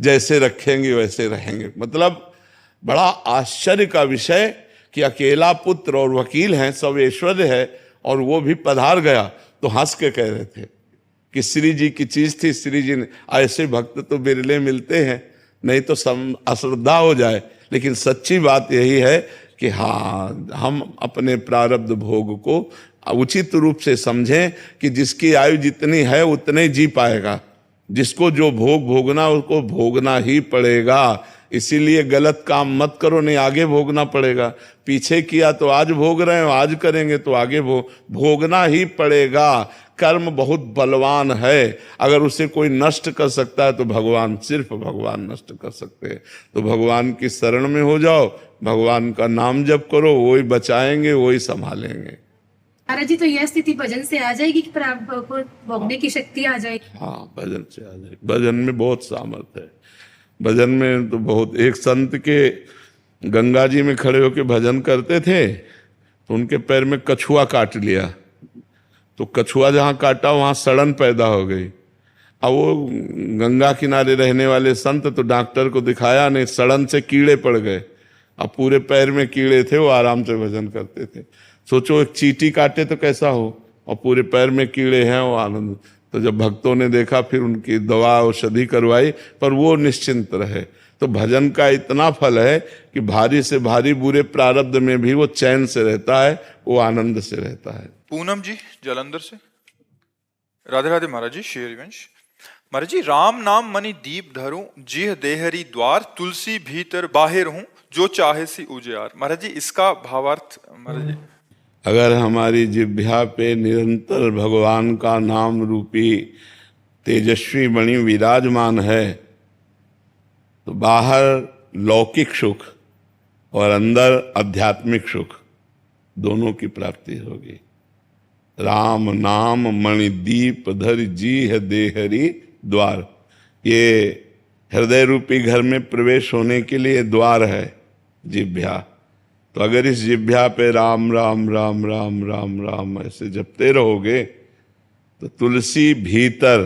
जैसे रखेंगे वैसे रहेंगे। मतलब बड़ा आश्चर्य का विषय कि अकेला पुत्र और वकील हैं, सब ऐश्वर्य है, और वो भी पधार गया तो हंस के कह रहे थे कि श्री जी की चीज थी, श्री जी ने, ऐसे भक्त तो बिरले मिलते हैं, नहीं तो अश्रद्धा हो जाए। लेकिन सच्ची बात यही है कि हाँ, हम अपने प्रारब्ध भोग को उचित रूप से समझें कि जिसकी आयु जितनी है उतने जी पाएगा। जिसको जो भोग भोगना उसको भोगना ही पड़ेगा। इसीलिए गलत काम मत करो, नहीं आगे भोगना पड़ेगा। पीछे किया तो आज भोग रहे हो, आज करेंगे तो आगे भोगना ही पड़ेगा। कर्म बहुत बलवान है, अगर उसे कोई नष्ट कर सकता है तो भगवान, सिर्फ भगवान नष्ट कर सकते हैं। तो भगवान की शरण में हो जाओ, भगवान का नाम जप करो, वही बचाएंगे, वही संभालेंगे। महाराज जी, तो यह स्थिति भजन से आ जाएगी कि प्रारब्ध को भोगने की शक्ति आ जाएगी? हाँ, भजन से आ जाएगी। भजन में बहुत सामर्थ्य है। भजन में तो बहुत, एक संत के गंगा जी में खड़े होकर भजन करते थे तो उनके पैर में कछुआ काट लिया, तो कछुआ जहां काटा वहां सड़न पैदा हो गई। अब वो गंगा किनारे रहने वाले संत तो डॉक्टर को दिखाया नहीं, सड़न से कीड़े पड़ गए। अब पूरे पैर में कीड़े थे, वो आराम से भजन करते थे। सोचो एक चींटी काटे तो कैसा हो, और पूरे पैर में कीड़े हैं, वो आनंद। तो जब भक्तों ने देखा फिर उनकी दवा औषधि करवाई, पर वो निश्चिंत रहे। तो भजन का इतना फल है कि भारी से भारी बुरे प्रारब्ध में भी वो चैन से रहता है, वो आनंद से रहता है। पूनम जी जालंधर से। राधे राधे महाराज जी। श्री हरिवंश महाराज जी, राम नाम मणि दीप धरूं, जिह देहरी द्वार, तुलसी भीतर बाहिर हूं, जो चाहे सी उजियार। महाराज जी इसका भावार्थ महाराज जी। अगर हमारी जिह्वा पे निरंतर भगवान का नाम रूपी तेजस्वी मणि विराजमान है तो बाहर लौकिक सुख और अंदर आध्यात्मिक सुख दोनों की प्राप्ति होगी। राम नाम मणि दीप धर जी है देहरी द्वार, ये हृदय रूपी घर में प्रवेश होने के लिए द्वार है जिह्वा। तो अगर इस जिह्वा पे राम राम राम राम राम राम ऐसे जपते रहोगे तो तुलसी भीतर,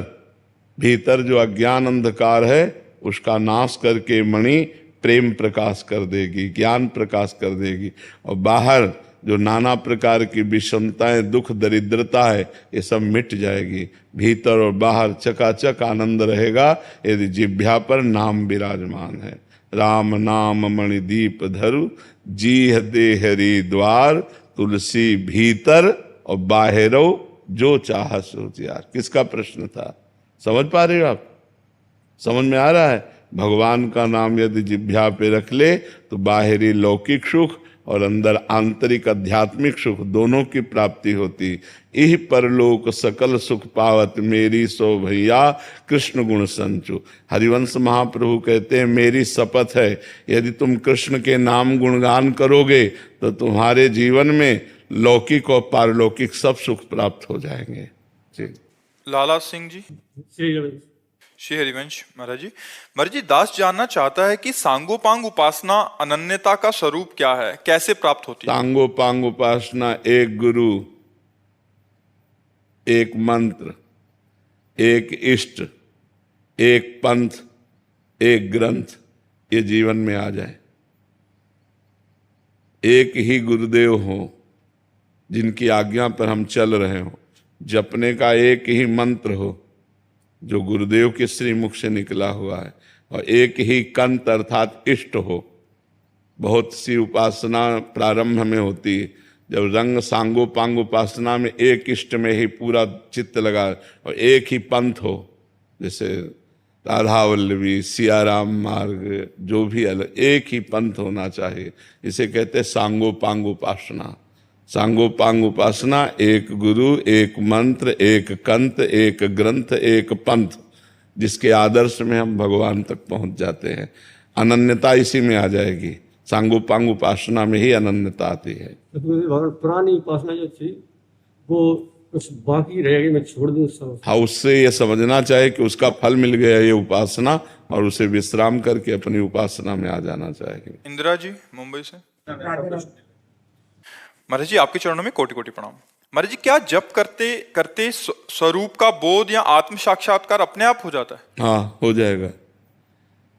भीतर जो अज्ञान अंधकार है उसका नाश करके मणि प्रेम प्रकाश कर देगी, ज्ञान प्रकाश कर देगी। और बाहर जो नाना प्रकार की विषमताएं, दुख, दरिद्रता है, ये सब मिट जाएगी। भीतर और बाहर चकाचक आनंद रहेगा यदि जिह्वा पर नाम विराजमान है। राम नाम मणिदीप धरु, जीह देहरी द्वार, तुलसी भीतर और बाहरो, जो चाह सो जियार। किसका प्रश्न था? समझ पा रहे हो आप? समझ में आ रहा है? भगवान का नाम यदि जिह्वा पे रख ले तो बाहरी लौकिक सुख और अंदर आंतरिक आध्यात्मिक सुख दोनों की प्राप्ति होती। इह परलोक सकल सुख पावत, मेरी सो भैया कृष्ण गुण संचु। हरिवंश महाप्रभु कहते हैं, मेरी शपथ है यदि तुम कृष्ण के नाम गुणगान करोगे तो तुम्हारे जीवन में लौकिक और पारलौकिक सब सुख प्राप्त हो जाएंगे। जी। लाला सिंह जी। श्री हरिवंश महाराज जी। महाराज जी, दास जानना चाहता है कि सांगोपांग उपासना अनन्यता का स्वरूप क्या है, कैसे प्राप्त होती है? सांगोपांग उपासना एक गुरु, एक मंत्र, एक इष्ट, एक पंथ, एक ग्रंथ, ये जीवन में आ जाए। एक ही गुरुदेव हो जिनकी आज्ञा पर हम चल रहे हो, जपने का एक ही मंत्र हो जो गुरुदेव के श्रीमुख से निकला हुआ है, और एक ही कंत अर्थात इष्ट हो। बहुत सी उपासना प्रारंभ में होती है, जब रंग सांगोपांग उपासना में एक इष्ट में ही पूरा चित्त लगा, और एक ही पंथ हो, जैसे राधा वल्लभी, सियाराम मार्ग, जो भी अलग, एक ही पंथ होना चाहिए। इसे कहते हैं सांगोपांग उपासना। सांगोपांग उपासना एक गुरु, एक मंत्र, एक कंत, एक ग्रंथ, एक पंथ, जिसके आदर्श में हम भगवान तक पहुंच जाते हैं। अनन्यता इसी में आ जाएगी। सांगोपांग उपासना में ही अनन्यता आती है। पुरानी उपासना जो थी वो कुछ बाकी रह गई, मैं छोड़ दूं सब। हाँ, उससे ये समझना चाहिए कि उसका फल मिल गया ये उपासना, और उसे विश्राम करके अपनी उपासना में आ जाना चाहिए। इंदिरा जी मुंबई से। महाराज जी, आपके चरणों में कोटि कोटि प्रणाम। महाराज जी, क्या जप करते करते स्वरूप का बोध या आत्म साक्षात्कार अपने आप हो जाता है? हाँ, हो जाएगा।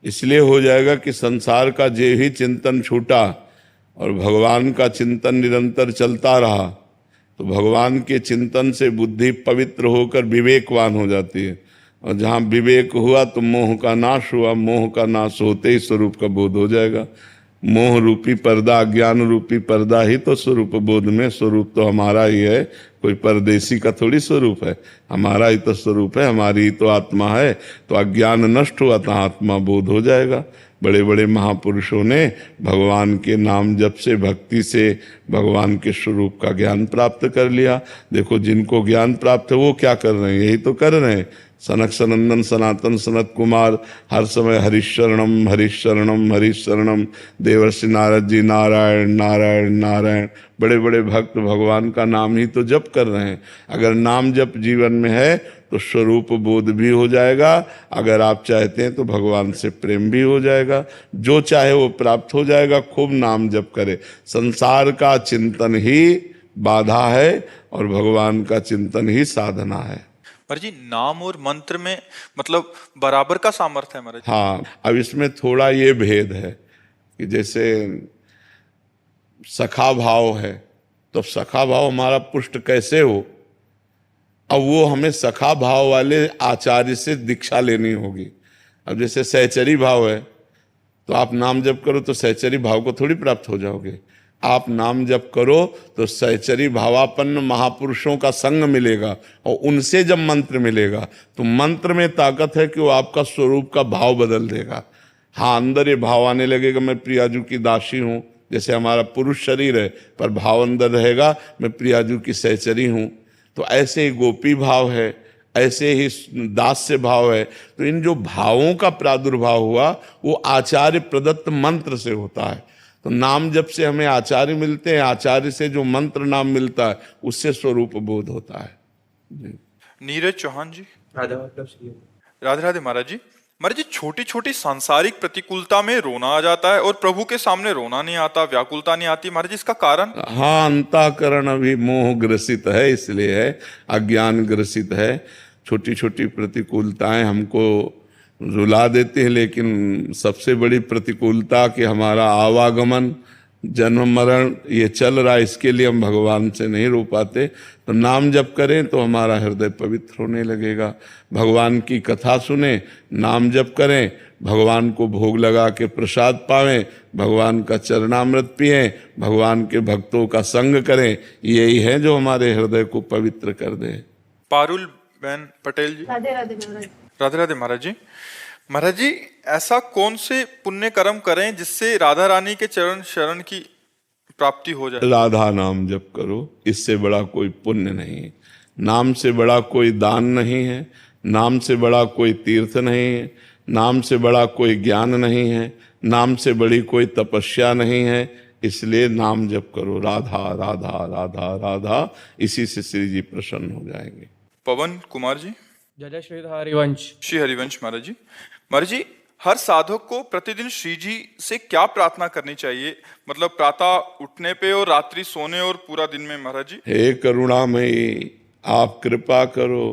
इसलिए हो जाएगा कि संसार का जे ही चिंतन छूटा और भगवान का चिंतन निरंतर चलता रहा तो भगवान के चिंतन से बुद्धि पवित्र होकर विवेकवान हो जाती है। और जहाँ विवेक हुआ तो मोह का नाश हुआ, मोह का नाश होते ही स्वरूप का बोध हो जाएगा। मोह रूपी पर्दा, अज्ञान रूपी पर्दा ही तो स्वरूप बोध में, स्वरूप तो हमारा ही है, कोई परदेसी का थोड़ी स्वरूप है, हमारा ही तो स्वरूप है, हमारी ही तो आत्मा है। तो अज्ञान नष्ट हुआ तो आत्मा बोध हो जाएगा। बड़े बड़े महापुरुषों ने भगवान के नाम जप से, भक्ति से भगवान के स्वरूप का ज्ञान प्राप्त कर लिया। देखो जिनको ज्ञान प्राप्त है वो क्या कर रहे हैं, यही तो कर रहे हैं। सनक सनंदन सनातन सनत कुमार हर समय हरिशरणम हरिशरणम हरिशरणम, देवर्षि नारद जी नारायण नारायण नारायण, बड़े बड़े भक्त भगवान का नाम ही तो जप कर रहे हैं। अगर नाम जप जीवन में है तो स्वरूप बोध भी हो जाएगा, अगर आप चाहते हैं तो भगवान से प्रेम भी हो जाएगा, जो चाहे वो प्राप्त हो जाएगा। खूब नाम जप करे, संसार का चिंतन ही बाधा है और भगवान का चिंतन ही साधना है। महाराज जी नाम और मंत्र में मतलब बराबर का सामर्थ्य है महाराज। हाँ, अब इसमें थोड़ा ये भेद है कि जैसे सखा भाव है तो सखा भाव हमारा पुष्ट कैसे हो, अब वो हमें सखा भाव वाले आचार्य से दीक्षा लेनी होगी। अब जैसे सहचरी भाव है तो आप नाम जप करो तो सहचरी भाव को थोड़ी प्राप्त हो जाओगे। आप नाम जप करो तो सहचरी भावापन्न महापुरुषों का संग मिलेगा और उनसे जब मंत्र मिलेगा तो मंत्र में ताकत है कि वो आपका स्वरूप का भाव बदल देगा। हाँ, अंदर ये भाव आने लगेगा मैं प्रियाजू की दासी हूँ, जैसे हमारा पुरुष शरीर है पर भाव अंदर रहेगा मैं प्रियाजू की सहचरी हूँ। तो ऐसे ही गोपी भाव है, ऐसे ही दास्य भाव है। तो इन जो भावों का प्रादुर्भाव हुआ वो आचार्य प्रदत्त मंत्र से होता है। तो नाम जप से हमें आचार्य मिलते हैं, आचार्य से जो मंत्र नाम मिलता है उससे स्वरूप बोध होता है। नीरज चौहान जी। राधे राधे महाराज जी। महाराज जी छोटी छोटी सांसारिक प्रतिकूलता में रोना आ जाता है और प्रभु के सामने रोना नहीं आता, व्याकुलता नहीं आती, महाराज जी इसका कारण? हाँ, अंतःकरण अभी मोह ग्रसित है, इसलिए है, अज्ञान ग्रसित है। छोटी छोटी प्रतिकूलताएं हमको रुला देती है, लेकिन सबसे बड़ी प्रतिकूलता कि हमारा आवागमन जन्म मरण ये चल रहा है, इसके लिए हम भगवान से नहीं रो पाते। तो नाम जप करें तो हमारा हृदय पवित्र होने लगेगा। भगवान की कथा सुने, नाम जप करें, भगवान को भोग लगा के प्रसाद पावें, भगवान का चरणामृत पिएं, भगवान के भक्तों का संग करें, यही है जो हमारे हृदय को पवित्र कर दे। पारुल बहन पटेल जी। राधे राधे महाराज। राधे राधे महाराज जी। महाराज जी ऐसा कौन से पुण्य कर्म करें जिससे राधा रानी के चरण शरण की प्राप्ति हो जाए? राधा नाम जप करो, इससे बड़ा कोई पुण्य नहीं है। नाम से बड़ा कोई दान नहीं है, नाम से बड़ा कोई तीर्थ नहीं है, नाम से बड़ा कोई ज्ञान नहीं है, नाम से बड़ी कोई तपस्या नहीं है। इसलिए नाम जप करो, राधा राधा राधा राधा, इसी से श्री जी प्रसन्न हो जाएंगे। पवन कुमार जी। जय श्री हरिवंश। श्री हरिवंश महाराज जी। महाराज जी हर साधक को प्रतिदिन श्री जी से क्या प्रार्थना करनी चाहिए, मतलब प्रातः उठने पे और रात्रि सोने और पूरा दिन में? महाराज जी हे करुणामयी, आप कृपा करो,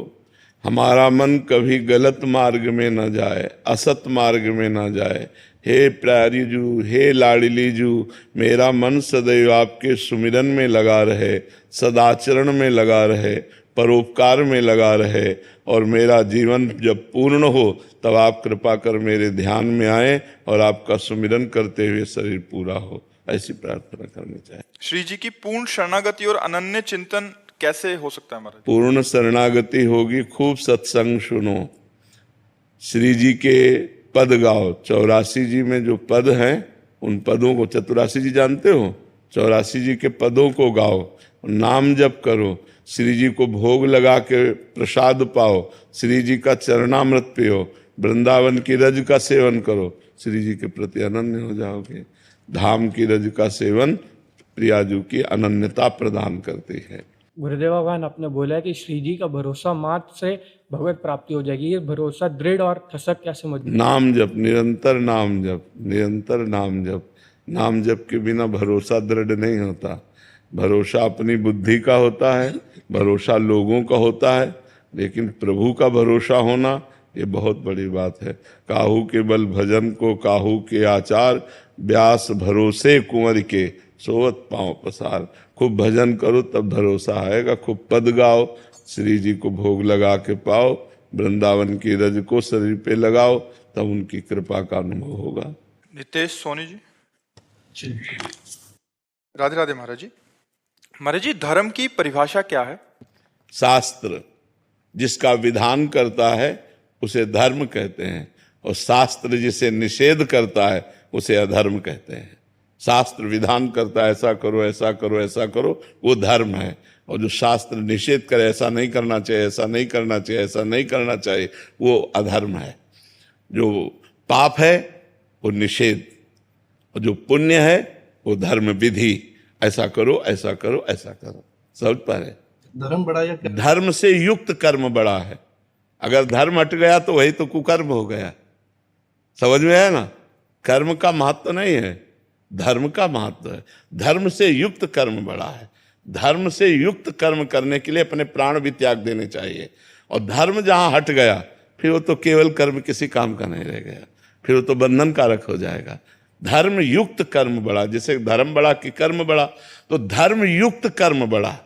हमारा मन कभी गलत मार्ग में न जाए, असत मार्ग में न जाए। हे प्यारी जू, हे लाडली जू, मेरा मन सदैव आपके सुमिरन में लगा रहे, सदाचरण में लगा रहे, परोपकार में लगा रहे, और मेरा जीवन जब पूर्ण हो तब आप कृपा कर मेरे ध्यान में आए और आपका सुमिरन करते हुए शरीर पूरा हो। ऐसी प्रार्थना करनी चाहिए। श्री जी की पूर्ण शरणागति और अनन्य चिंतन कैसे हो सकता है महाराज? पूर्ण शरणागति होगी, खूब सत्संग सुनो, श्री जी के पद गाओ। 84 जी में जो पद हैं उन पदों को, 84 जी जानते हो, 84 जी के पदों को गाओ, नाम जप करो, श्री जी को भोग लगा के प्रसाद पाओ, श्री जी का चरणामृत पियो, वृंदावन की रज का सेवन करो, श्री जी के प्रति अनन्य हो जाओगे। धाम की रज का सेवन प्रियाजू की अनन्यता प्रदान करती है। गुरुदेव भगवान आपने बोला है कि श्री जी का भरोसा मात्र से भगवत प्राप्ति हो जाएगी। ये भरोसा दृढ़ और ठसक कैसे मजबूत? नाम जप, निरंतर नाम जप, निरंतर नाम जप। नाम जप के बिना भरोसा दृढ़ नहीं होता। भरोसा अपनी बुद्धि का होता है, भरोसा लोगों का होता है, लेकिन प्रभु का भरोसा होना ये बहुत बड़ी बात है। काहू के बल भजन को काहू के आचार, व्यास भरोसे कुंवर के सोवत पांव पसार। खूब भजन करो तब भरोसा आएगा, खूब पद गाओ, श्री जी को भोग लगा के पाओ, वृंदावन की रज को शरीर पे लगाओ, तब उनकी कृपा का अनुभव होगा। नितेश सोनी जी। राधे राधे महाराज जी। महाराज जी, धर्म की परिभाषा क्या है? शास्त्र जिसका विधान करता है उसे धर्म कहते हैं, और शास्त्र जिसे निषेध करता है उसे अधर्म कहते हैं। शास्त्र विधान करता है ऐसा करो ऐसा करो ऐसा करो, वो धर्म है, और जो शास्त्र निषेध करे ऐसा नहीं करना चाहिए ऐसा नहीं करना चाहिए ऐसा नहीं करना चाहिए, वो अधर्म है। जो पाप है वो निषेध, और जो पुण्य है वो धर्म विधि। ऐसा करो ऐसा करो ऐसा करो, समझ पा रहे? धर्म बड़ा या क्या? धर्म से युक्त कर्म बड़ा है। अगर धर्म हट गया तो वही तो कुकर्म हो गया। समझ में है ना? कर्म का महत्व नहीं है, धर्म का महत्व है। धर्म से युक्त कर्म बड़ा है। धर्म से युक्त कर्म करने के लिए अपने प्राण भी त्याग देने चाहिए, और धर्म जहां हट गया फिर वो तो केवल कर्म किसी काम का नहीं रह गया, फिर वो तो बंधन कारक हो जाएगा। धर्म युक्त कर्म बड़ा, जैसे धर्म बड़ा कि कर्म बड़ा, तो धर्म युक्त कर्म बड़ा।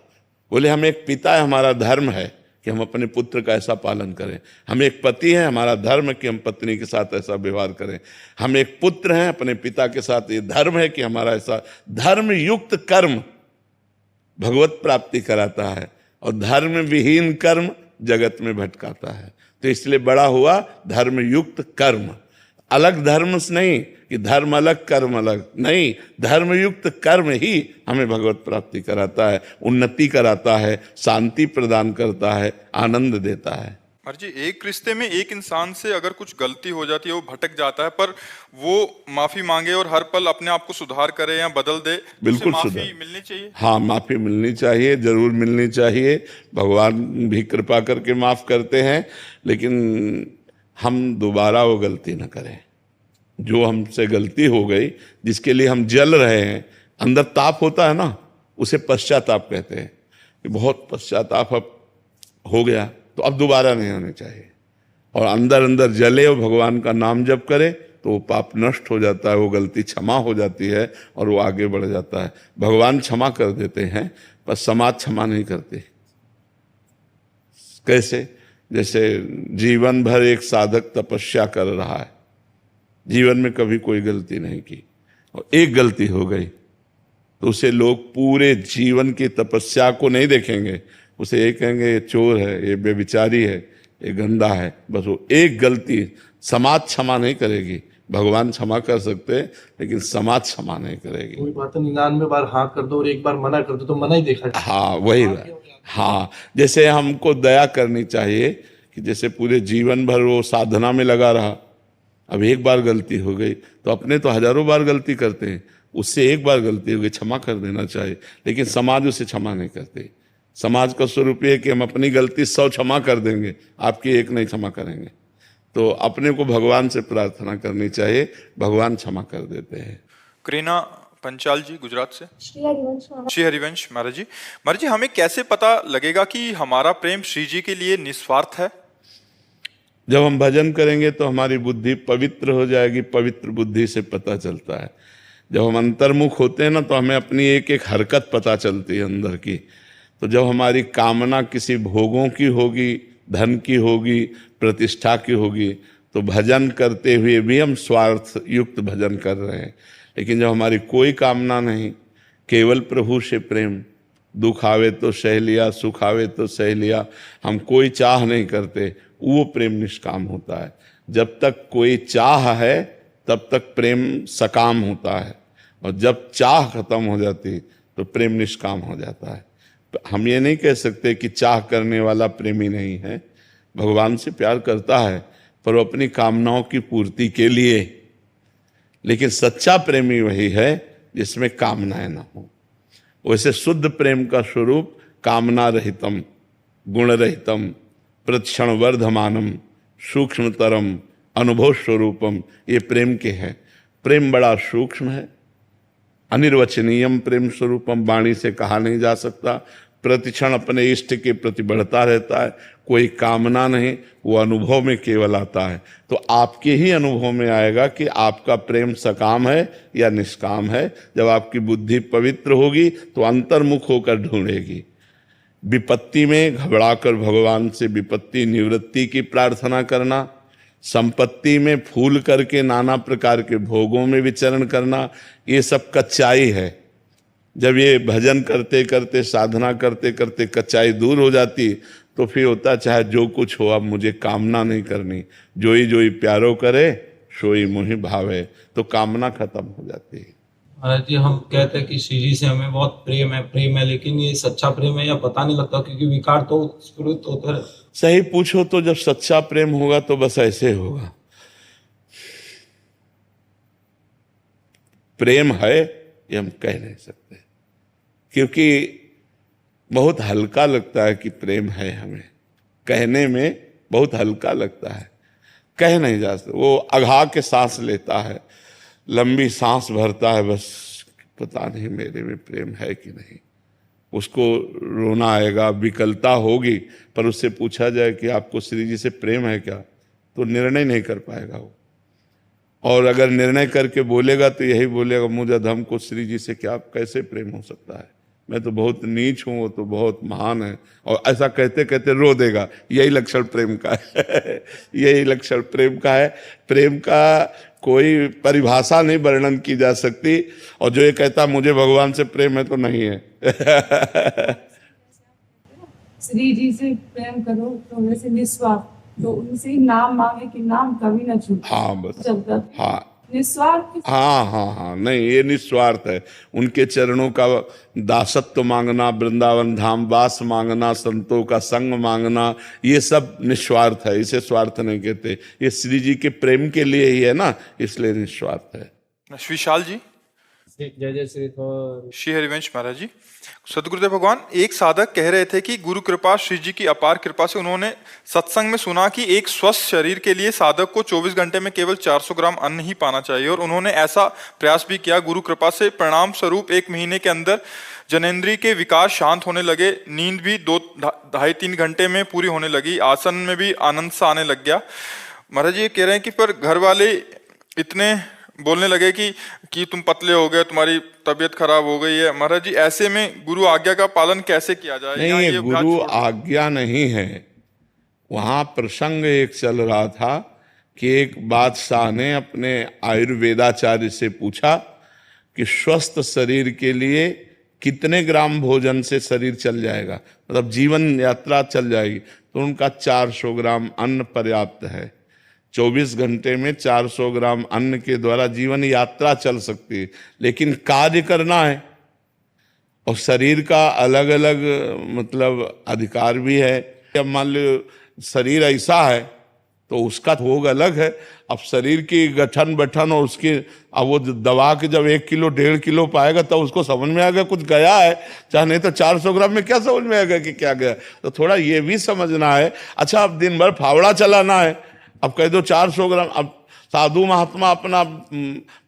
बोले हम एक पिता है, हमारा धर्म है कि हम अपने पुत्र का ऐसा पालन करें। हम एक पति हैं, हमारा धर्म है कि हम पत्नी के साथ ऐसा व्यवहार करें। हम एक पुत्र हैं, अपने पिता के साथ ये धर्म है कि हमारा ऐसा। धर्म युक्त कर्म भगवत प्राप्ति कराता है, और धर्म विहीन कर्म जगत में भटकाता है। तो इसलिए बड़ा हुआ धर्म युक्त कर्म। अलग धर्म से नहीं कि धर्म अलग कर्म अलग, नहीं, धर्मयुक्त कर्म ही हमें भगवत प्राप्ति कराता है, उन्नति कराता है, शांति प्रदान करता है, आनंद देता है। महाराज जी, एक रिश्ते में एक इंसान से अगर कुछ गलती हो जाती है, वो भटक जाता है, पर वो माफी मांगे और हर पल अपने आप को सुधार करे या बदल दे, बिल्कुल माफी सुधार मिलनी चाहिए। हाँ, माफी मिलनी चाहिए, जरूर मिलनी चाहिए। भगवान भी कृपा करके माफ करते हैं, लेकिन हम दोबारा वो गलती न करें। जो हमसे गलती हो गई, जिसके लिए हम जल रहे हैं, अंदर ताप होता है ना, उसे पश्चाताप कहते हैं कि बहुत पश्चाताप अब हो गया, तो अब दोबारा नहीं होने चाहिए। और अंदर अंदर जले और भगवान का नाम जप करे तो वो पाप नष्ट हो जाता है, वो गलती क्षमा हो जाती है और वो आगे बढ़ जाता है। भगवान क्षमा कर देते हैं, पर समाज क्षमा नहीं करती। कैसे? जैसे जीवन भर एक साधक तपस्या कर रहा है, जीवन में कभी कोई गलती नहीं की, और एक गलती हो गई तो उसे लोग पूरे जीवन की तपस्या को नहीं देखेंगे, उसे ये कहेंगे ये चोर है, ये बेविचारी है, ये गंदा है। बस वो एक गलती समाज क्षमा नहीं करेगी। भगवान क्षमा कर सकते हैं, लेकिन समाज क्षमा नहीं करेगी। कोई बात 99 बार हाँ कर दो और एक बार मना कर दो तो मना ही देखा जाए। हाँ, वही बात। हाँ, जैसे हमको दया करनी चाहिए कि जैसे पूरे जीवन भर वो साधना में लगा रहा, अब एक बार गलती हो गई, तो अपने तो हजारों बार गलती करते हैं, उससे एक बार गलती हो गई क्षमा कर देना चाहिए, लेकिन समाज उसे क्षमा नहीं करते। समाज का स्वरूप ये है कि हम अपनी गलती 100 क्षमा कर देंगे, आपकी एक नहीं क्षमा करेंगे। तो अपने को भगवान से प्रार्थना करनी चाहिए, भगवान क्षमा कर देते हैं। करीना पंचाल जी गुजरात से। श्री हरिवंश महाराज जी। महाराज जी, हमें कैसे पता लगेगा कि हमारा प्रेम श्री जी के लिए निस्वार्थ है? जब हम भजन करेंगे तो हमारी बुद्धि पवित्र हो जाएगी, पवित्र बुद्धि से पता चलता है। जब हम अंतर्मुख होते हैं ना, तो हमें अपनी एक एक हरकत पता चलती है अंदर की। तो जब हमारी कामना किसी भोगों की होगी, धन की होगी, प्रतिष्ठा की होगी, तो भजन करते हुए भी हम स्वार्थ युक्त भजन कर रहे हैं। लेकिन जब हमारी कोई कामना नहीं, केवल प्रभु से प्रेम, दुख आवे तो सह लिया, सुख आवे तो सह लिया, हम कोई चाह नहीं करते, वो प्रेम निष्काम होता है। जब तक कोई चाह है तब तक प्रेम सकाम होता है, और जब चाह खत्म हो जाती तो प्रेम निष्काम हो जाता है। तो हम ये नहीं कह सकते कि चाह करने वाला प्रेमी नहीं है, भगवान से प्यार करता है, पर वो अपनी कामनाओं की पूर्ति के लिए। लेकिन सच्चा प्रेमी वही है जिसमें कामनाएं ना हो। वैसे शुद्ध प्रेम का स्वरूप कामना रहितम, गुण रहितम, प्रतिक्षण वर्धमानम, सूक्ष्मतरम, अनुभव स्वरूपम, ये प्रेम के हैं। प्रेम बड़ा सूक्ष्म है, अनिर्वचनीयम प्रेम स्वरूपम, वाणी से कहा नहीं जा सकता। प्रतिक्षण अपने इष्ट के प्रति बढ़ता रहता है, कोई कामना नहीं, वो अनुभव में केवल आता है। तो आपके ही अनुभव में आएगा कि आपका प्रेम सकाम है या निष्काम है। जब आपकी बुद्धि पवित्र होगी तो अंतर्मुख होकर ढूंढेगी। विपत्ति में घबराकर भगवान से विपत्ति निवृत्ति की प्रार्थना करना, संपत्ति में फूल करके नाना प्रकार के भोगों में विचरण करना, ये सब कच्चाई है। जब ये भजन करते करते साधना करते करते कच्चाई दूर हो जाती तो फिर होता चाहे जो कुछ हो, अब मुझे कामना नहीं करनी, जोई जोई प्यारो करे सोई मोहि भावे, तो कामना खत्म हो जाती है। महाराज जी, हम कहते हैं कि श्री जी से हमें बहुत प्रेम है, लेकिन ये सच्चा प्रेम है या पता नहीं लगता, क्योंकि विकार तो स्फुरित होते हैं। सही पूछो तो जब सच्चा प्रेम होगा तो बस ऐसे होगा। प्रेम है ये हम कह नहीं सकते, क्योंकि बहुत हल्का लगता है कि प्रेम है, हमें कहने में बहुत हल्का लगता है, कह नहीं जा सकते। वो अघा के सांस लेता है, लंबी सांस भरता है, बस पता नहीं मेरे में प्रेम है कि नहीं। उसको रोना आएगा, विकलता होगी, पर उससे पूछा जाए कि आपको श्री जी से प्रेम है क्या, तो निर्णय नहीं कर पाएगा वो। और अगर निर्णय करके बोलेगा तो यही बोलेगा, मुझे अधम को श्री जी से क्या कैसे प्रेम हो सकता है, मैं तो बहुत नीच हूँ, वो तो बहुत महान है। और ऐसा कहते कहते रो देगा। यही लक्षण प्रेम का है यही लक्षण प्रेम का है। प्रेम का कोई परिभाषा नहीं वर्णन की जा सकती। और जो ये कहता मुझे भगवान से प्रेम है तो नहीं है श्री जी से प्रेम करो तो वैसे निस्वार्थ, तो उनसे ही नाम मांगे कि नाम कभी न छूटे। हाँ बस, जब तक हाँ निस्वार्थ। हाँ, नहीं ये निस्वार्थ है। उनके चरणों का दासत्व मांगना, वृंदावन धाम वास मांगना, संतों का संग मांगना, ये सब निस्वार्थ है। इसे स्वार्थ नहीं कहते। ये श्री जी के प्रेम के लिए ही है ना, इसलिए निस्वार्थ है। विशाल जी। जय जय श्री राम। श्री हरिवंश महाराज जी, सदगुरुदेव भगवान, एक साधक कह रहे थे कि गुरु कृपा, श्री जी की अपार कृपा से उन्होंने सत्संग में सुना कि एक स्वस्थ शरीर के लिए साधक को 24 घंटे में केवल 400 ग्राम अन्न ही पाना चाहिए, और उन्होंने ऐसा प्रयास भी किया। गुरु कृपा से परिणाम स्वरूप 1 महीने के अंदर जनेंद्रिय के विकार शांत होने लगे, नींद भी 2-2.5-3 घंटे में पूरी होने लगी, आसन में भी आनंद सा आने लग गया। महाराज जी ये कह रहे हैं कि पर घर वाले इतने बोलने लगे कि तुम पतले हो गए, तुम्हारी तबीयत खराब हो गई है। महाराज जी ऐसे में गुरु आज्ञा का पालन कैसे किया जाए? नहीं, ये गुरु आज्ञा नहीं है। वहां प्रसंग एक चल रहा था कि एक बादशाह ने अपने आयुर्वेदाचार्य से पूछा कि स्वस्थ शरीर के लिए कितने ग्राम भोजन से शरीर चल जाएगा, मतलब जीवन यात्रा चल जाएगी। तो उनका 400 ग्राम अन्न पर्याप्त है। 24 घंटे में 400 ग्राम अन्न के द्वारा जीवन यात्रा चल सकती है, लेकिन कार्य करना है। और शरीर का अलग अलग मतलब अधिकार भी है। अब मान लो शरीर ऐसा है तो उसका भोग अलग है। अब शरीर की गठन बैठन और उसकी अब वो दबा के जब 1 किलो 1.5 किलो पाएगा तो उसको समझ में आएगा कुछ गया है, चाहे नहीं तो 400 ग्राम में क्या समझ में आएगा कि क्या गया। तो थोड़ा ये भी समझना है। अच्छा, अब दिन भर फावड़ा चलाना है, अब कह दो 400 ग्राम। अब साधु महात्मा अपना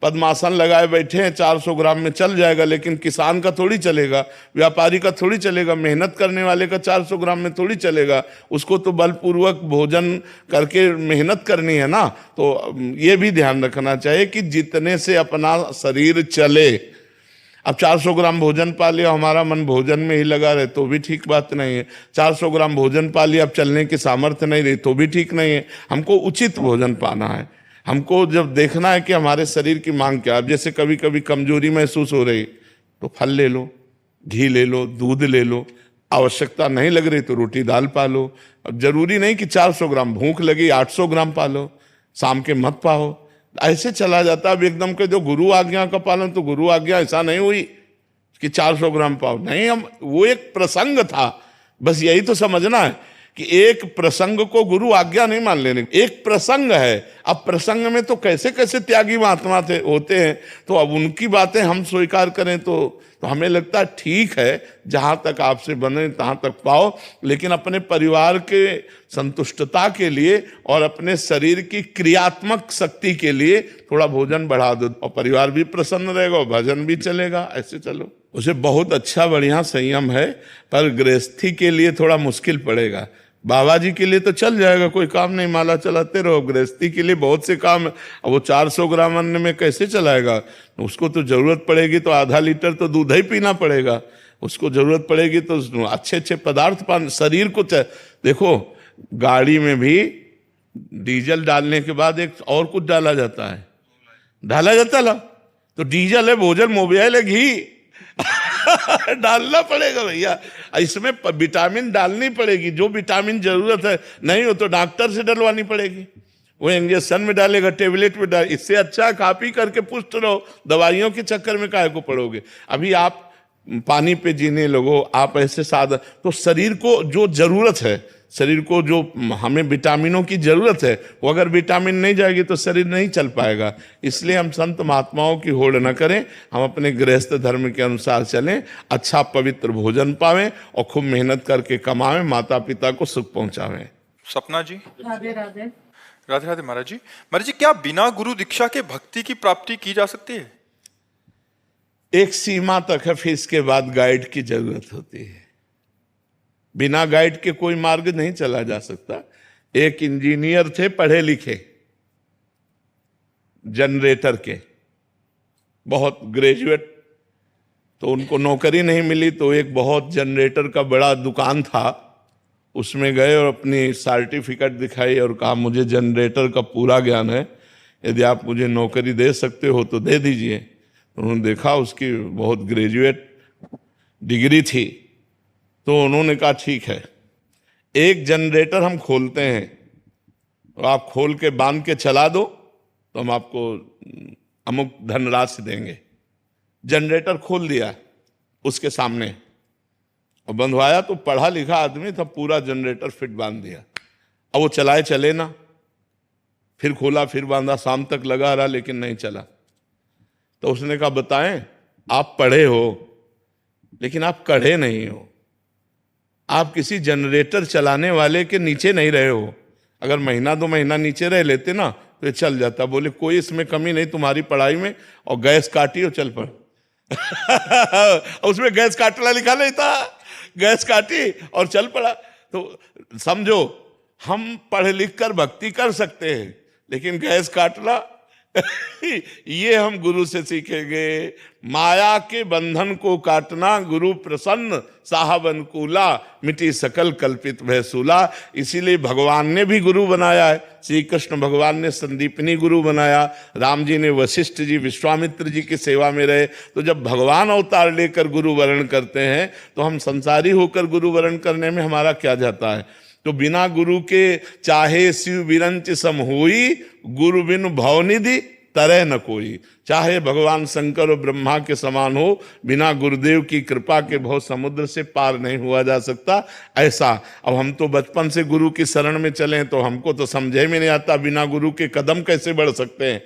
पद्मासन लगाए बैठे हैं, 400 ग्राम में चल जाएगा, लेकिन किसान का थोड़ी चलेगा, व्यापारी का थोड़ी चलेगा, मेहनत करने वाले का 400 ग्राम में थोड़ी चलेगा। उसको तो बलपूर्वक भोजन करके मेहनत करनी है ना। तो ये भी ध्यान रखना चाहिए कि जितने से अपना शरीर चले। अब 400 ग्राम भोजन पा लिया, हमारा मन भोजन में ही लगा रहे तो भी ठीक बात नहीं है। 400 ग्राम भोजन पा लिया, अब चलने की सामर्थ्य नहीं रही तो भी ठीक नहीं है। हमको उचित भोजन पाना है। हमको जब देखना है कि हमारे शरीर की मांग क्या है। अब जैसे कभी कभी कमजोरी महसूस हो रही तो फल ले लो, घी ले लो, दूध ले लो। आवश्यकता नहीं लग रही तो रोटी दाल पा लो। अब जरूरी नहीं कि 400 ग्राम, भूख लगी 800 ग्राम पा लो, शाम के मत पाओ। ऐसे चला जाता। अब एकदम के जो गुरु आज्ञा का पालन, तो गुरु आज्ञा ऐसा नहीं हुई कि 400 ग्राम पाओ, नहीं। हम वो एक प्रसंग था, बस यही तो समझना है कि एक प्रसंग को गुरु आज्ञा नहीं मान लेने। एक प्रसंग है। अब प्रसंग में तो कैसे कैसे त्यागी महात्मा होते हैं, तो अब उनकी बातें हम स्वीकार करें तो हमें लगता है ठीक है, जहां तक आपसे बने तहां तक पाओ, लेकिन अपने परिवार के संतुष्टता के लिए और अपने शरीर की क्रियात्मक शक्ति के लिए थोड़ा भोजन बढ़ा दो, और परिवार भी प्रसन्न रहेगा और भजन भी चलेगा। ऐसे चलो। उसे बहुत अच्छा बढ़िया संयम है, पर गृहस्थी के लिए थोड़ा मुश्किल पड़ेगा। बाबा जी के लिए तो चल जाएगा, कोई काम नहीं, माला चलाते रहो। गृहस्थी के लिए बहुत से काम, अब वो 400 ग्राम अन्न में कैसे चलाएगा? उसको तो जरूरत पड़ेगी तो आधा लीटर तो दूध ही पीना पड़ेगा, उसको जरूरत पड़ेगी तो अच्छे अच्छे पदार्थ पान शरीर को। देखो गाड़ी में भी डीजल डालने के बाद एक और कुछ डाला जाता है, तो डीजल है, भोजन, मोबाइल है, घी डालना पड़ेगा भैया। इसमें विटामिन डालनी पड़ेगी, जो विटामिन जरूरत है, नहीं हो तो डॉक्टर से डलवानी पड़ेगी। वो इंजेक्शन में डालेगा, टेबलेट में डाल, इससे अच्छा खा पी करके पुष्ट रहो, दवाइयों के चक्कर में काहे को पड़ोगे। अभी आप पानी पे जीने लगो, आप ऐसे सादा, तो शरीर को जो जरूरत है, शरीर को जो हमें विटामिनों की जरूरत है, वो अगर विटामिन नहीं जाएगी तो शरीर नहीं चल पाएगा। इसलिए हम संत महात्माओं की होड़ न करें, हम अपने गृहस्थ धर्म के अनुसार चलें, अच्छा पवित्र भोजन पावें और खूब मेहनत करके कमावें, माता पिता को सुख पहुंचावें। सपना जी। राधे राधे। राधे राधे महाराज जी। महाराज जी, क्या बिना गुरु दीक्षा के भक्ति की प्राप्ति की जा सकती है? एक सीमा तक है, फिर इसके बाद गाइड की जरूरत होती है। बिना गाइड के कोई मार्ग नहीं चला जा सकता। एक इंजीनियर थे, पढ़े लिखे, जनरेटर के, बहुत ग्रेजुएट, तो उनको नौकरी नहीं मिली, तो एक बहुत जनरेटर का बड़ा दुकान था, उसमें गए और अपनी सर्टिफिकेट दिखाई और कहा मुझे जनरेटर का पूरा ज्ञान है, यदि आप मुझे नौकरी दे सकते हो तो दे दीजिए। उन्होंने देखा उसकी बहुत ग्रेजुएट डिग्री थी, तो उन्होंने कहा ठीक है, एक जनरेटर हम खोलते हैं, तो आप खोल के बांध के चला दो तो हम आपको अमुक धनराशि देंगे। जनरेटर खोल दिया उसके सामने और बंधवाया, तो पढ़ा लिखा आदमी था, पूरा जनरेटर फिट बांध दिया। अब वो चलाए चले ना, फिर खोला, फिर बांधा, शाम तक लगा रहा लेकिन नहीं चला। तो उसने कहा बताएं, आप पढ़े हो लेकिन आप कढ़े नहीं हो, आप किसी जनरेटर चलाने वाले के नीचे नहीं रहे हो। अगर महीना 2 महीना नीचे रह लेते ना तो ये चल जाता। बोले कोई इसमें कमी नहीं तुम्हारी पढ़ाई में, और गैस काटी और चल पड़। उसमें गैस काटना लिखा नहीं था, गैस काटी और चल पड़ा। तो समझो, हम पढ़ लिख कर भक्ति कर सकते हैं, लेकिन गैस काटना ये हम गुरु से सीखेंगे। माया के बंधन को काटना गुरु प्रसन्न, साहब अनुकूला, मिटी सकल कल्पित भय सूला। इसीलिए भगवान ने भी गुरु बनाया है। श्री कृष्ण भगवान ने संदीपनी गुरु बनाया, राम जी ने वशिष्ठ जी, विश्वामित्र जी की सेवा में रहे। तो जब भगवान अवतार लेकर गुरु वरण करते हैं तो हम संसारी होकर गुरु वरण करने में हमारा क्या जाता है। तो बिना गुरु के चाहे शिव बिरंच सम होई, गुरु बिनु भवनिधि तरह न कोई। चाहे भगवान शंकर और ब्रह्मा के समान हो, बिना गुरुदेव की कृपा के भव समुद्र से पार नहीं हुआ जा सकता। ऐसा अब हम तो बचपन से गुरु की शरण में चले, तो हमको तो समझे में नहीं आता बिना गुरु के कदम कैसे बढ़ सकते हैं।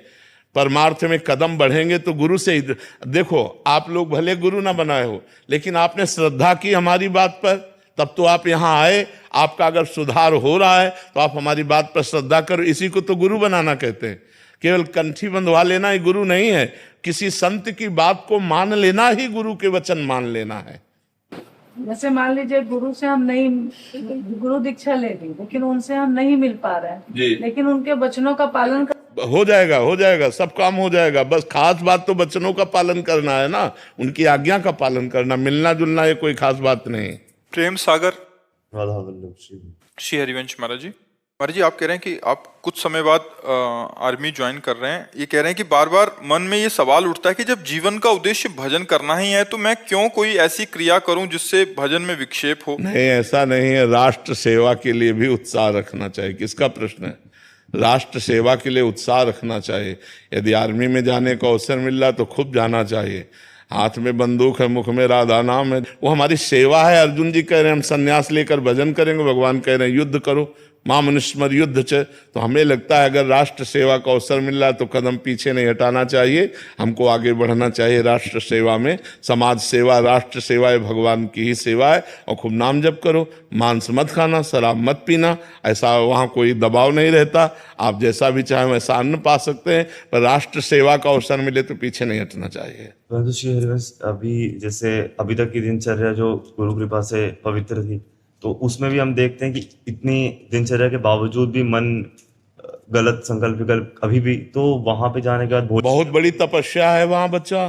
परमार्थ में कदम बढ़ेंगे तो गुरु से ही। देखो, आप लोग भले गुरु ना बनाए हो, लेकिन आपने श्रद्धा की हमारी बात पर, तब तो आप यहाँ आए। आपका अगर सुधार हो रहा है तो आप हमारी बात पर श्रद्धा करो। इसी को तो गुरु बनाना कहते हैं। केवल कंठी बंधवा लेना ही गुरु नहीं है, किसी संत की बात को मान लेना ही गुरु के वचन मान लेना है। जैसे मान लीजिए गुरु से हम नहीं, गुरु दीक्षा ले ली लेकिन उनसे हम नहीं मिल पा रहे हैं, लेकिन उनके वचनों का पालन हो जाएगा, सब काम हो जाएगा। बस खास बात तो वचनों का पालन करना है ना, उनकी आज्ञा का पालन करना। मिलना जुलना ये कोई खास बात नहीं। प्रेम सागर। राधा वल्लभ श्री हरिवंश महाराज जी। महाराज जी, आप कह रहे हैं कि आप कुछ समय बाद आर्मी ज्वाइन कर रहे हैं। ये कह रहे हैं कि बार बार मन में ये सवाल उठता है कि जब जीवन का उद्देश्य भजन करना ही है तो मैं क्यों कोई ऐसी क्रिया करूं जिससे भजन में विक्षेप हो। नहीं, ऐसा नहीं है। राष्ट्र सेवा के लिए भी उत्साह रखना चाहिए। किसका प्रश्न है? राष्ट्र सेवा के लिए उत्साह रखना चाहिए। यदि आर्मी में जाने का अवसर मिल रहा तो खूब जाना चाहिए। हाथ में बंदूक है, मुख में राधा नाम है, वो हमारी सेवा है। अर्जुन जी कह रहे हैं हम संन्यास लेकर भजन करेंगे, भगवान कह रहे हैं युद्ध करो। मामनुस्मर युद्ध च। तो हमें लगता है अगर राष्ट्र सेवा का अवसर मिल रहा है तो कदम पीछे नहीं हटाना चाहिए, हमको आगे बढ़ना चाहिए राष्ट्र सेवा में। समाज सेवा, राष्ट्र सेवा है, भगवान की ही सेवा है। और खूब नाम जप करो, मांस मत खाना, शराब मत पीना, ऐसा वहाँ कोई दबाव नहीं रहता, आप जैसा भी चाहें वैसा अन्न पा सकते हैं, पर राष्ट्र सेवा का अवसर मिले तो पीछे नहीं हटना चाहिए। परंतु श्री हरिवंश, अभी जैसे अभी तक की दिनचर्या जो गुरु कृपा से पवित्र थी, तो उसमें भी हम देखते हैं कि इतनी दिनचर्या के बावजूद भी मन गलत संकल्प विकल्प अभी भी, तो वहां पे जाने के बाद बहुत बड़ी तपस्या है वहां बच्चा।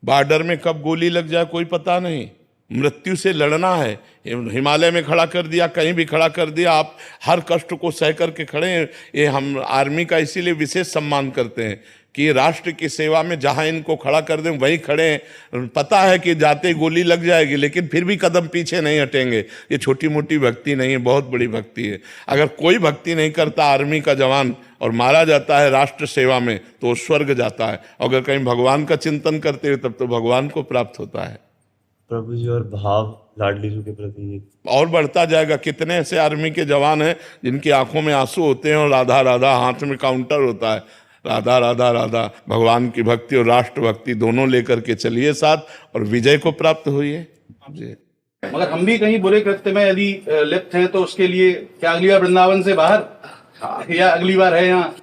बॉर्डर में कब गोली लग जाए कोई पता नहीं, मृत्यु से लड़ना है। हिमालय में खड़ा कर दिया, कहीं भी खड़ा कर दिया, आप हर कष्ट को सह करके खड़े हैं। ये हम आर्मी का इसीलिए विशेष सम्मान करते हैं कि राष्ट्र की सेवा में जहां इनको खड़ा कर दें वहीं खड़े हैं। पता है कि जाते गोली लग जाएगी, लेकिन फिर भी कदम पीछे नहीं हटेंगे। ये छोटी मोटी भक्ति नहीं है, बहुत बड़ी भक्ति है। अगर कोई भक्ति नहीं करता आर्मी का जवान और मारा जाता है राष्ट्र सेवा में तो वो स्वर्ग जाता है। अगर कहीं भगवान का चिंतन करते हुए तब तो भगवान को प्राप्त होता है। प्रभु जी, और भाव लाडली जी के प्रति और बढ़ता जाएगा। कितने ऐसे आर्मी के जवान हैं जिनकी आंखों में आंसू होते हैं और राधा राधा हाथ में काउंटर होता है, राधा राधा राधा। भगवान की भक्ति और राष्ट्र भक्ति दोनों लेकर के चलिए साथ और विजय को प्राप्त हुई जी। मगर हम भी कहीं बुरे कृत्य में यदि लिप्त हैं तो उसके लिए क्या अगली बार वृंदावन से बाहर या अगली बार है यहाँ?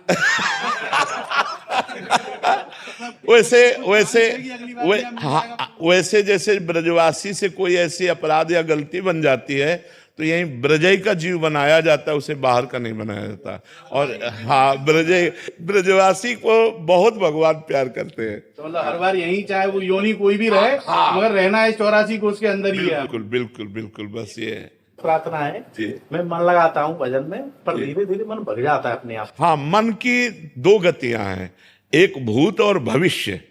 वैसे जैसे ब्रजवासी से कोई ऐसी अपराध या गलती बन जाती है तो यही ब्रजई का जीव बनाया जाता है, उसे बाहर का नहीं बनाया जाता। और हाँ, ब्रजवासी को बहुत भगवान प्यार करते हैं। तो मतलब हर बार यही, चाहे वो योनि कोई भी रहे, मगर रहना है 84 को उसके अंदर ही है। बिल्कुल बिल्कुल बिल्कुल, बस ये प्रार्थना है। मैं मन लगाता हूँ भजन में, पर धीरे धीरे मन भग जाता है अपने आप। हाँ, मन की दो गतियां हैं, एक भूत और भविष्य।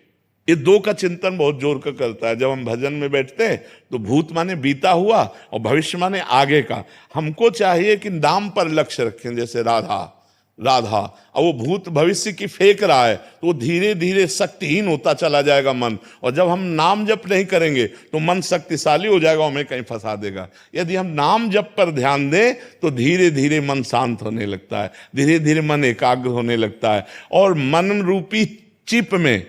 ये दो का चिंतन बहुत जोर का करता है। जब हम भजन में बैठते हैं तो भूत माने बीता हुआ और भविष्य माने आगे का। हमको चाहिए कि नाम पर लक्ष्य रखें, जैसे राधा राधा, और वो भूत भविष्य की फेंक रहा है तो धीरे धीरे शक्तिहीन होता चला जाएगा मन। और जब हम नाम जप नहीं करेंगे तो मन शक्तिशाली हो जाएगा, हमें कहीं फंसा देगा। यदि हम नाम जप पर ध्यान दें तो धीरे धीरे मन शांत होने लगता है, धीरे धीरे मन एकाग्र होने लगता है। और मन रूपी चिप में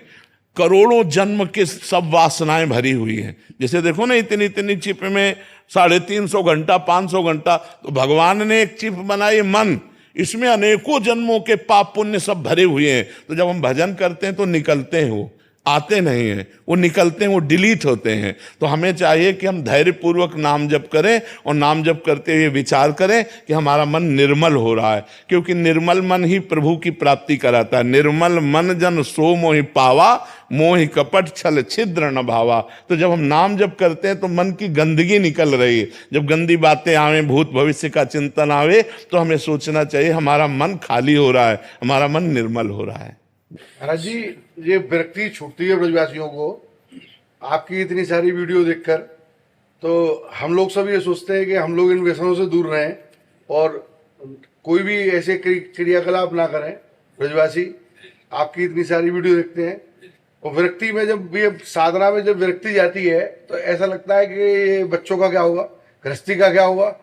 करोड़ों जन्म के सब वासनाएं भरी हुई हैं। जैसे देखो ना, इतनी इतनी चिप में 350 घंटा 500 घंटा, तो भगवान ने एक चिप बनाई मन, इसमें अनेकों जन्मों के पाप पुण्य सब भरे हुए हैं। तो जब हम भजन करते हैं तो निकलते हैं, वो आते नहीं हैं, वो निकलते हैं, वो डिलीट होते हैं। तो हमें चाहिए कि हम धैर्य पूर्वक नाम जप करें और नाम जप करते हुए विचार करें कि हमारा मन निर्मल हो रहा है, क्योंकि निर्मल मन ही प्रभु की प्राप्ति कराता है। निर्मल मन जन सो मोहि पावा, मोहि कपट छल छिद्र न भावा। तो जब हम नाम जप करते हैं तो मन की गंदगी निकल रही है। जब गंदी बातें आवे, भूत भविष्य का चिंतन आवे, तो हमें सोचना चाहिए हमारा मन खाली हो रहा है, हमारा मन निर्मल हो रहा है। महाराज जी, ये विरक्ति छूटती है ब्रजवासियों को आपकी इतनी सारी वीडियो देखकर, तो हम लोग सब ये सोचते हैं कि हम लोग इन व्यसनों से दूर रहें और कोई भी ऐसे क्रियाकलाप ना करें। ब्रजवासी आपकी इतनी सारी वीडियो देखते हैं और विरक्ति में, जब ये साधना में जब विरक्ति जाती है तो ऐसा लगता है कि ये बच्चों का क्या होगा, गृहस्थी का क्या होगा।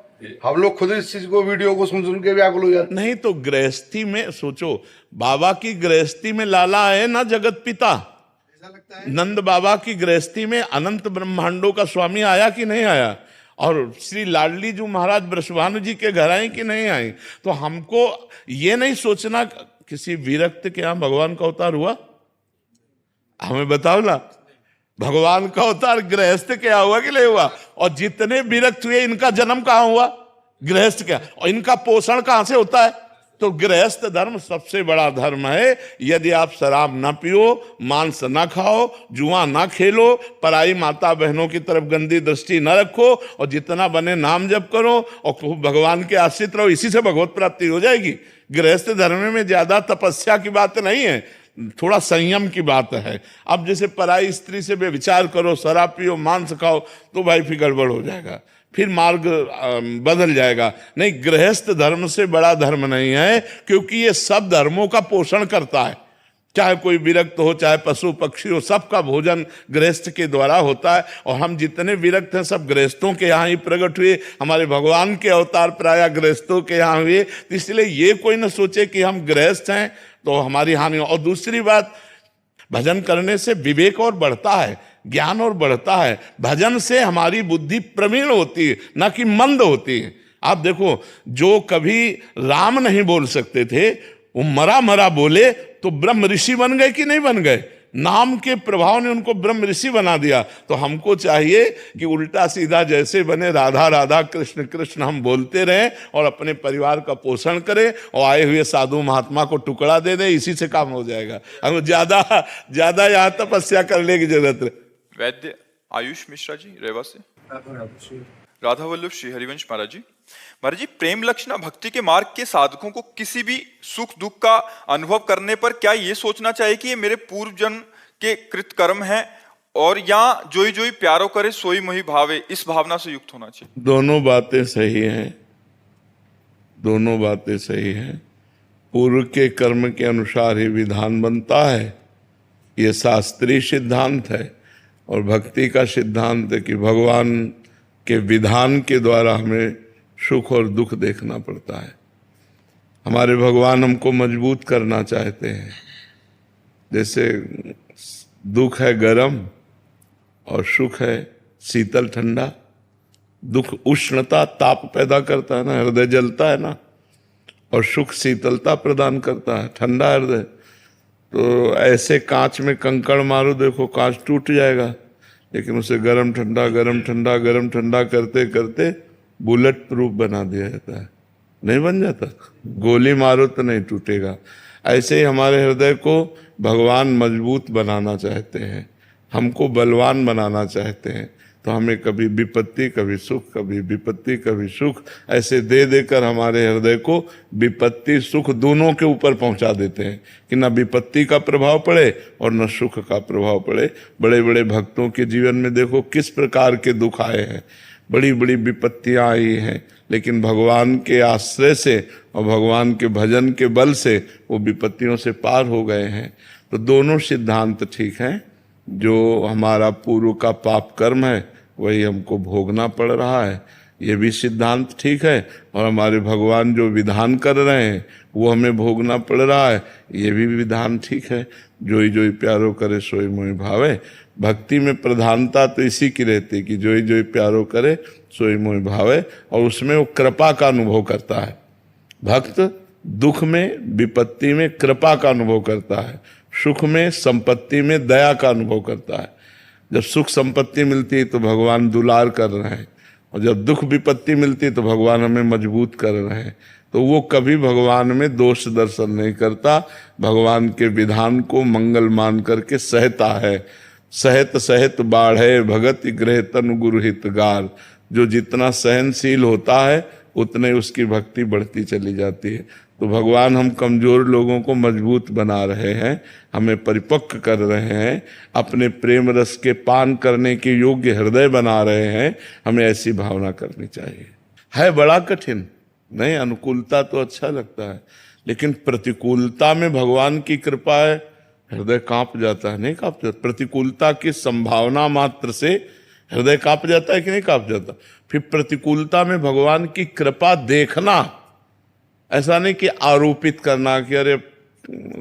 हम लोग खुद इस चीज को, वीडियो को सुन सुन के व्याकुल हो जाते। नहीं तो गृहस्थी में सोचो, बाबा की गृहस्थी में लाला है ना जगत पिता। ऐसा लगता है नंद बाबा की गृहस्थी में अनंत ब्रह्मांडों का स्वामी आया कि नहीं आया, और श्री लाडली जी महाराज बृषभानु जी के घर आए कि नहीं आए। तो हमको ये नहीं सोचना किसी विरक्त के यहाँ भगवान का अवतार हुआ, हमें बताओ ना। भगवान का अवतार गृहस्थ क्या हुआ कि नहीं हुआ, और जितने विरक्त हुए इनका जन्म कहाँ हुआ, गृहस्थ क्या, और इनका पोषण कहाँ से होता है। तो गृहस्थ धर्म सबसे बड़ा धर्म है। यदि आप शराब ना पियो, मांस ना खाओ, जुआ ना खेलो, पराई माता बहनों की तरफ गंदी दृष्टि ना रखो, और जितना बने नाम जप करो और भगवान के आश्रित रहो, इसी से भगवत प्राप्ति हो जाएगी। गृहस्थ धर्म में ज्यादा तपस्या की बात नहीं है, थोड़ा संयम की बात है। अब जैसे पराई स्त्री से व्यभिचार करो, शराब पियो, मांस खाओ, तो भाई फिर गड़बड़ हो जाएगा, फिर मार्ग बदल जाएगा। नहीं, गृहस्थ धर्म से बड़ा धर्म नहीं है, क्योंकि ये सब धर्मों का पोषण करता है। चाहे कोई विरक्त हो, चाहे पशु पक्षी हो, सबका भोजन गृहस्थ के द्वारा होता है। और हम जितने विरक्त हैं सब गृहस्थों के यहाँ ही प्रकट हुए। हमारे भगवान के अवतार प्रायः गृहस्थों के यहाँ हुए। तो इसलिए ये कोई न सोचे कि हम गृहस्थ हैं तो हमारी हानि हो। और दूसरी बात, भजन करने से विवेक और बढ़ता है, ज्ञान और बढ़ता है। भजन से हमारी बुद्धि प्रवीण होती है, ना कि मंद होती है। आप देखो, जो कभी राम नहीं बोल सकते थे, वो मरा मरा बोले तो ब्रह्म ऋषि बन गए कि नहीं बन गए? नाम के प्रभाव ने उनको ब्रह्म ऋषि बना दिया। तो हमको चाहिए कि उल्टा सीधा जैसे बने राधा राधा कृष्ण कृष्ण हम बोलते रहें और अपने परिवार का पोषण करें और आए हुए साधु महात्मा को टुकड़ा दे दें, इसी से काम हो जाएगा। हमें ज्यादा यहाँ तपस्या करने की जरूरत है। वैद्य आयुष मिश्रा जी, रेवा से। राधा वल्लभ श्री हरिवंश महाराज जी। महाराज जी, प्रेम लक्षणा भक्ति के मार्ग के साधकों को किसी भी सुख दुख का अनुभव करने पर क्या ये सोचना चाहिए कि ये मेरे पूर्व जन्म के कृत कर्म है, और या जोई जोई प्यारो करे सोई मोहि भावे, इस भावना से युक्त होना चाहिए? दोनों बातें सही हैं, दोनों बातें सही हैं। पूर्व के कर्म के अनुसार ही विधान बनता है, ये शास्त्रीय सिद्धांत है। और भक्ति का सिद्धांत है कि भगवान के विधान के द्वारा हमें सुख और दुख देखना पड़ता है। हमारे भगवान हमको मजबूत करना चाहते हैं। जैसे दुख है गरम और सुख है शीतल ठंडा। दुख उष्णता ताप पैदा करता है ना, हृदय जलता है ना, और सुख शीतलता प्रदान करता है, ठंडा हृदय। तो ऐसे कांच में कंकड़ मारो, देखो कांच टूट जाएगा, लेकिन उसे गरम ठंडा गरम ठंडा गरम ठंडा करते करते बुलेट प्रूफ बना दिया जाता है। नहीं बन जाता? गोली मारो तो नहीं टूटेगा। ऐसे ही हमारे हृदय को भगवान मजबूत बनाना चाहते हैं, हमको बलवान बनाना चाहते हैं। तो हमें कभी विपत्ति कभी सुख, कभी विपत्ति कभी सुख, ऐसे दे देकर हमारे हृदय को विपत्ति सुख दोनों के ऊपर पहुंचा देते हैं कि न विपत्ति का प्रभाव पड़े और न सुख का प्रभाव पड़े। बड़े बड़े भक्तों के जीवन में देखो किस प्रकार के दुख आए हैं, बड़ी बड़ी विपत्तियां आई हैं, लेकिन भगवान के आश्रय से और भगवान के भजन के बल से वो विपत्तियों से पार हो गए हैं। तो दोनों सिद्धांत ठीक हैं। जो हमारा पूर्व का पाप कर्म है वही हमको भोगना पड़ रहा है, ये भी सिद्धांत ठीक है। और हमारे भगवान जो विधान कर रहे हैं वो हमें भोगना पड़ रहा है, ये भी विधान ठीक है। जोई जोई प्यारो करे सोई मोहि भावे। भक्ति में प्रधानता तो इसी की रहती है कि जोई जोई प्यारो करे सोई मोहि भावे, और उसमें वो कृपा का अनुभव करता है। भक्त दुख में विपत्ति में कृपा का अनुभव करता है, सुख में संपत्ति में दया का अनुभव करता है। जब सुख संपत्ति मिलती है तो भगवान दुलार कर रहे हैं, और जब दुख विपत्ति मिलती है तो भगवान हमें मजबूत कर रहे हैं। तो वो कभी भगवान में दोष दर्शन नहीं करता, भगवान के विधान को मंगल मान करके सहता है। सहत सहत बाढ़े भगत गृह तनु गुरु हितगार। जो जितना सहनशील होता है उतने उसकी भक्ति बढ़ती चली जाती है। तो भगवान हम कमजोर लोगों को मजबूत बना रहे हैं, हमें परिपक्व कर रहे हैं, अपने प्रेम रस के पान करने के योग्य हृदय बना रहे हैं। हमें ऐसी भावना करनी चाहिए। है बड़ा कठिन नहीं, अनुकूलता तो अच्छा लगता है, लेकिन प्रतिकूलता में भगवान की कृपा है, हृदय कांप जाता है। नहीं कांप जाता? प्रतिकूलता की संभावना मात्र से हृदय कांप जाता है कि नहीं कांप जाता? फिर प्रतिकूलता में भगवान की कृपा देखना, ऐसा नहीं कि आरोपित करना कि अरे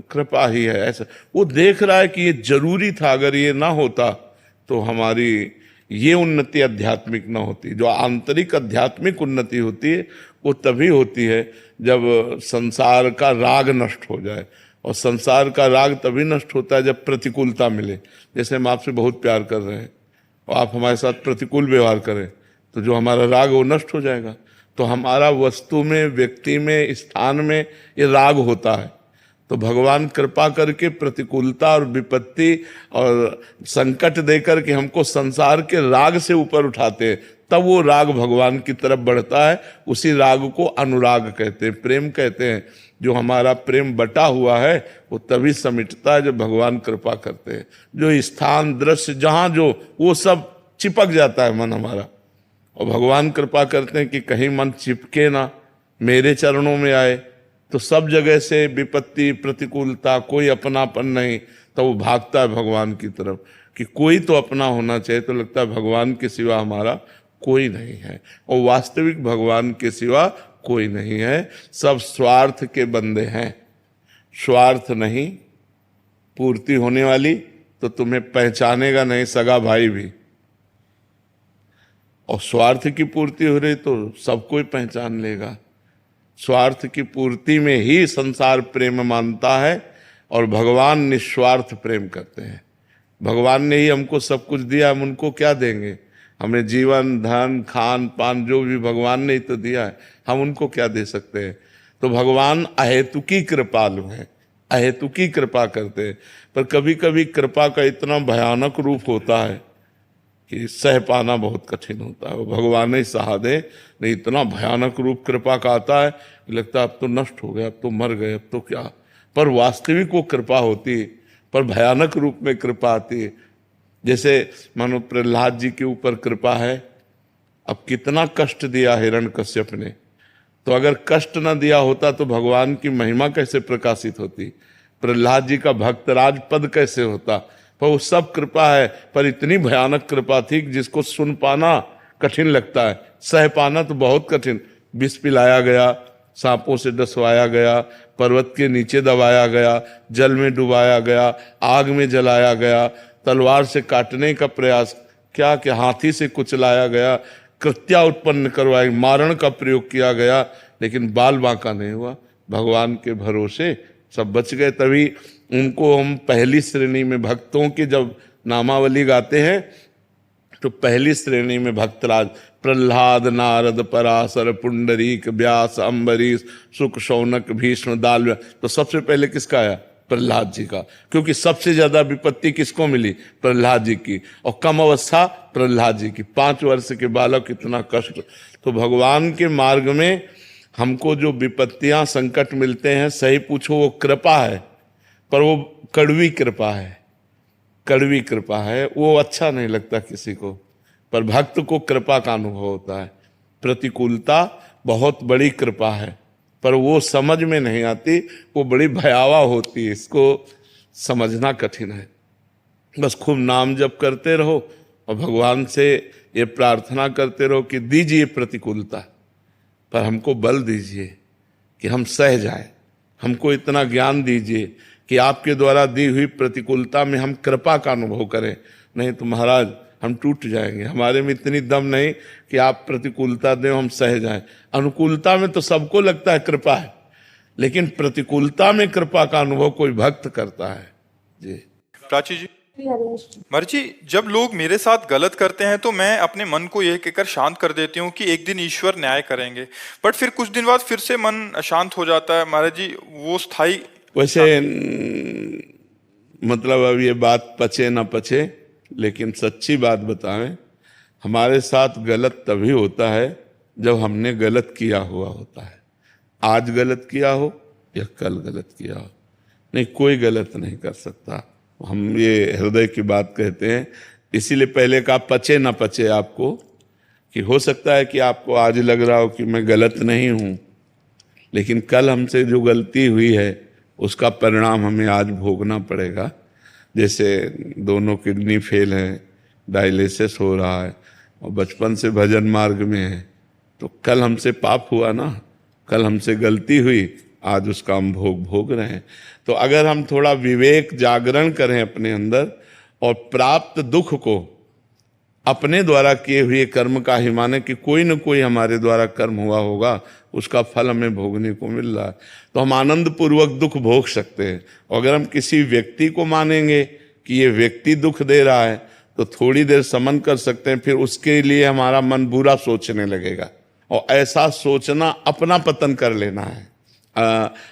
कृपा ही है, ऐसा। वो देख रहा है कि ये जरूरी था, अगर ये ना होता तो हमारी ये उन्नति आध्यात्मिक ना होती। जो आंतरिक आध्यात्मिक उन्नति होती है वो तभी होती है जब संसार का राग नष्ट हो जाए, और संसार का राग तभी नष्ट होता है जब प्रतिकूलता मिले। जैसे हम आपसे बहुत प्यार कर रहे हैं और आप हमारे साथ प्रतिकूल व्यवहार करें तो जो हमारा राग वो नष्ट हो जाएगा। तो हमारा वस्तु में, व्यक्ति में, स्थान में ये राग होता है। तो भगवान कृपा करके प्रतिकूलता और विपत्ति और संकट देकर के हमको संसार के राग से ऊपर उठाते हैं, तब वो राग भगवान की तरफ बढ़ता है। उसी राग को अनुराग कहते हैं, प्रेम कहते हैं। जो हमारा प्रेम बटा हुआ है वो तभी समिटता है जब भगवान कृपा करते हैं। जो स्थान दृश्य जहाँ जो वो सब चिपक जाता है मन हमारा, और भगवान कृपा करते हैं कि कहीं मन चिपके ना, मेरे चरणों में आए। तो सब जगह से विपत्ति प्रतिकूलता, कोई अपनापन नहीं, तो वो भागता है भगवान की तरफ कि कोई तो अपना होना चाहिए। तो लगता है भगवान के सिवा हमारा कोई नहीं है, और वास्तविक भगवान के सिवा कोई नहीं है। सब स्वार्थ के बंदे हैं, स्वार्थ नहीं, पूर्ति होने वाली तो तुम्हें पहचानेगा नहीं सगा भाई भी, और स्वार्थ की पूर्ति हो रही तो सब कोई पहचान लेगा। स्वार्थ की पूर्ति में ही संसार प्रेम मानता है, और भगवान निस्वार्थ प्रेम करते हैं। भगवान ने ही हमको सब कुछ दिया, हम उनको क्या देंगे? हमें जीवन, धन, खान पान जो भी भगवान ने ही तो दिया है, हम उनको क्या दे सकते हैं? तो भगवान अहेतुकी कृपालु हैं, अहेतुकी कृपा करते हैं। पर कभी कभी कृपा का इतना भयानक रूप होता है कि सह पाना बहुत कठिन होता है। वो भगवान ही सहा दे, नहीं इतना भयानक रूप कृपा का आता है कि लगता है अब तो नष्ट हो गया, अब तो मर गए, अब तो क्या। पर वास्तविक वो कृपा होती है, पर भयानक रूप में कृपा आती है। जैसे मानो प्रहलाद जी के ऊपर कृपा है, अब कितना कष्ट दिया हिरण्यकश्यप ने, तो अगर कष्ट न दिया होता तो भगवान की महिमा कैसे प्रकाशित होती, प्रहलाद जी का भक्तराज पद कैसे होता। पर वो सब कृपा है, पर इतनी भयानक कृपा थी कि जिसको सुन पाना कठिन लगता है, सह पाना तो बहुत कठिन। विष पिलाया गया, सांपों से डसवाया गया, पर्वत के नीचे दबाया गया, जल में डुबाया गया, आग में जलाया गया, तलवार से काटने का प्रयास, क्या क्या हाथी से कुचलाया गया, कृत्या उत्पन्न करवाई, मारण का प्रयोग किया गया, लेकिन बाल बांका नहीं हुआ। भगवान के भरोसे सब बच गए। तभी उनको हम पहली श्रेणी में, भक्तों की जब नामावली गाते हैं तो पहली श्रेणी में भक्तराज प्रहलाद, नारद, पराशर, पुंडरीक, व्यास, अम्बरीश, शुक, शौनक, भीष्म, दाल, तो सबसे पहले किसका आया? प्रहलाद जी का, क्योंकि सबसे ज्यादा विपत्ति किसको मिली? प्रहलाद जी की, और कम अवस्था प्रहलाद जी की, 5 वर्ष के बालक, इतना कष्ट। तो भगवान के मार्ग में हमको जो विपत्तियां संकट मिलते हैं, सही पूछो वो कृपा है, पर वो कड़वी कृपा है, कड़वी कृपा है, वो अच्छा नहीं लगता किसी को। पर भक्त को कृपा का अनुभव होता है। प्रतिकूलता बहुत बड़ी कृपा है, पर वो समझ में नहीं आती, वो बड़ी भयावह होती है, इसको समझना कठिन है। बस खूब नाम जप करते रहो और भगवान से ये प्रार्थना करते रहो कि दीजिए प्रतिकूलता, पर हमको बल दीजिए कि हम सह जाएं, हमको इतना ज्ञान दीजिए कि आपके द्वारा दी हुई प्रतिकूलता में हम कृपा का अनुभव करें। नहीं तो महाराज हम टूट जाएंगे, हमारे में इतनी दम नहीं कि आप प्रतिकूलता दें हम सह जाएं। अनुकूलता में तो सबको लगता है कृपा है, लेकिन प्रतिकूलता में कृपा का अनुभव कोई भक्त करता है। जी प्राची जी, मर्जी, जब लोग मेरे साथ गलत करते हैं तो मैं अपने मन को यह कहकर शांत कर देती हूँ कि एक दिन ईश्वर न्याय करेंगे, बट फिर कुछ दिन बाद फिर से मन अशांत हो जाता है। महाराज जी, वो स्थायी वैसे मतलब अब ये बात पचे ना पचे, लेकिन सच्ची बात बताएं, हमारे साथ गलत तभी होता है जब हमने गलत किया हुआ होता है। आज गलत किया हो या कल गलत किया हो, नहीं कोई गलत नहीं कर सकता। हम ये हृदय की बात कहते हैं, इसीलिए पहले कहा पचे ना पचे आपको, कि हो सकता है कि आपको आज लग रहा हो कि मैं गलत नहीं हूँ, लेकिन कल हमसे जो गलती हुई है उसका परिणाम हमें आज भोगना पड़ेगा। जैसे दोनों किडनी फेल है, डायलिसिस हो रहा है और बचपन से भजन मार्ग में है, तो कल हमसे पाप हुआ ना, कल हमसे गलती हुई, आज उसका हम भोग रहे हैं। तो अगर हम थोड़ा विवेक जागरण करें अपने अंदर और प्राप्त दुख को अपने द्वारा किए हुए कर्म का ही माने कि कोई न कोई हमारे द्वारा कर्म हुआ होगा, उसका फल हमें भोगने को मिल रहा है, तो हम आनंद पूर्वक दुख भोग सकते हैं। और अगर हम किसी व्यक्ति को मानेंगे कि ये व्यक्ति दुख दे रहा है तो थोड़ी देर समन कर सकते हैं, फिर उसके लिए हमारा मन बुरा सोचने लगेगा, और ऐसा सोचना अपना पतन कर लेना है।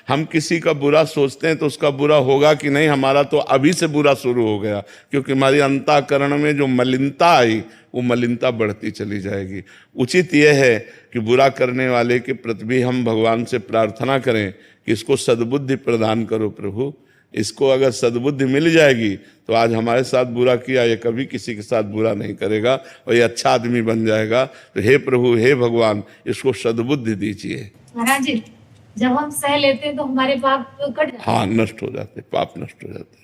हम किसी का बुरा सोचते हैं तो उसका बुरा होगा कि नहीं, हमारा तो अभी से बुरा शुरू हो गया, क्योंकि हमारी अंतःकरण में जो मलिनता आई वो मलिनता बढ़ती चली जाएगी। उचित यह है कि बुरा करने वाले के प्रति भी हम भगवान से प्रार्थना करें कि इसको सद्बुद्धि प्रदान करो प्रभु, इसको अगर सद्बुद्धि मिल जाएगी तो आज हमारे साथ बुरा किया, ये कभी किसी के साथ बुरा नहीं करेगा और ये अच्छा आदमी बन जाएगा। तो हे प्रभु, हे भगवान, इसको सद्बुद्धि दीजिए। महाराज जी, जब हम सह लेते हैं तो हमारे पाप कट जाते हैं। हाँ, नष्ट हो जाते, पाप नष्ट हो जाते।